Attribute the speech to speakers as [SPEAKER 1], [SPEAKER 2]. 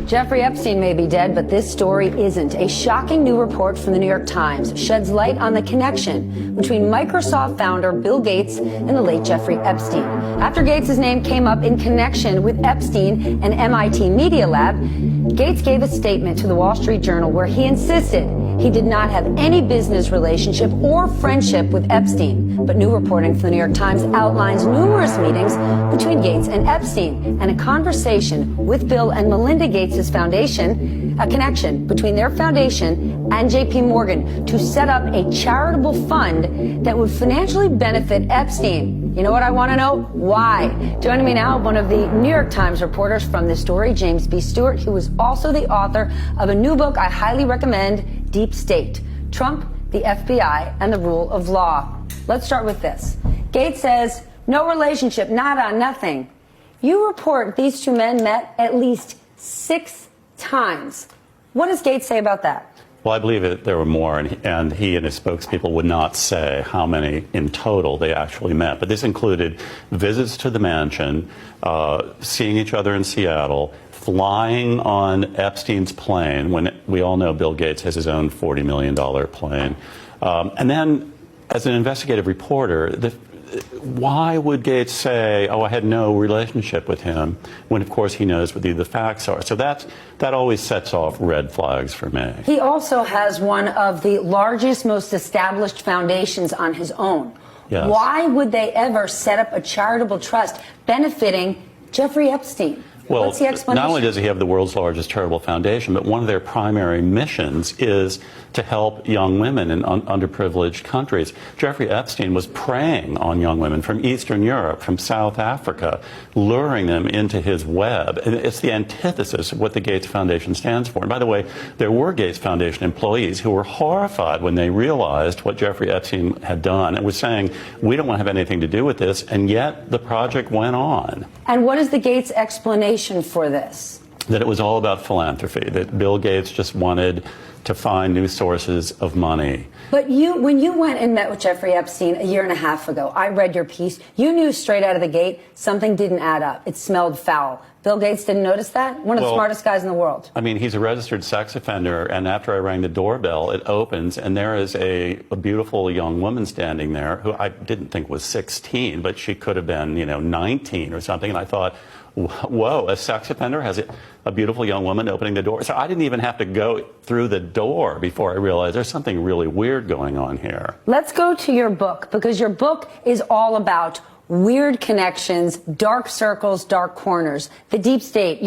[SPEAKER 1] Jeffrey Epstein may be dead, but this story isn't. A shocking new report from the New York Times sheds light on the connection between Microsoft founder Bill Gates and the late Jeffrey Epstein. After Gates' name came up in connection with Epstein and MIT Media Lab, Gates gave a statement to the Wall Street Journal where he insisted he did not have any business relationship or friendship with Epstein. But new reporting from the New York Times outlines numerous meetings between Gates and Epstein and a conversation with Bill and Melinda Gates' foundation, a connection between their foundation and JP Morgan to set up a charitable fund that would financially benefit Epstein. You know what I want to know? Why? Joining me now, one of the New York Times reporters from this story, James B. Stewart, who is also the author of a new book I highly recommend, Deep State: Trump, the FBI, and the Rule of Law. Let's start with this. Gates says, no relationship, nada, nothing. You report these two men met at least 6 times. What does Gates say about that?
[SPEAKER 2] Well, I believe that there were more, and he and his spokespeople would not say how many in total they actually met. But this included visits to the mansion, seeing each other in Seattle, flying on Epstein's plane, when we all know Bill Gates has his own $40 million plane. And then, as an investigative reporter, why would Gates say, oh, I had no relationship with him, when, of course, he knows what the facts are? So that always sets off red flags for me.
[SPEAKER 1] He also has one of the largest, most established foundations on his own.
[SPEAKER 2] Yes.
[SPEAKER 1] Why would they ever set up a charitable trust benefiting Jeffrey Epstein?
[SPEAKER 2] Well,
[SPEAKER 1] what's the explanation?
[SPEAKER 2] Not only does he have the world's largest charitable foundation, but one of their primary missions is to help young women in underprivileged countries. Jeffrey Epstein was preying on young women from Eastern Europe, from South Africa, luring them into his web. And it's the antithesis of what the Gates Foundation stands for. And by the way, there were Gates Foundation employees who were horrified when they realized what Jeffrey Epstein had done and was saying, we don't want to have anything to do with this, and yet the project went on.
[SPEAKER 1] And what is the Gates explanation for this?
[SPEAKER 2] That it was all about philanthropy, that Bill Gates just wanted to find new sources of money.
[SPEAKER 1] But when you went and met with Jeffrey Epstein a year and a half ago, I read your piece, you knew straight out of the gate something didn't add up. It smelled foul. Bill Gates didn't notice that? One of the smartest guys in the world. I
[SPEAKER 2] mean, he's a registered sex offender, and after I rang the doorbell, it opens, and there is a beautiful young woman standing there who I didn't think was 16, but she could have been, 19 or something, and I thought, whoa, a sex offender has a beautiful young woman opening the door. So I didn't even have to go through the door before I realized there's something really weird going on here.
[SPEAKER 1] Let's go to your book, because your book is all about weird connections, dark circles, dark corners, the deep state.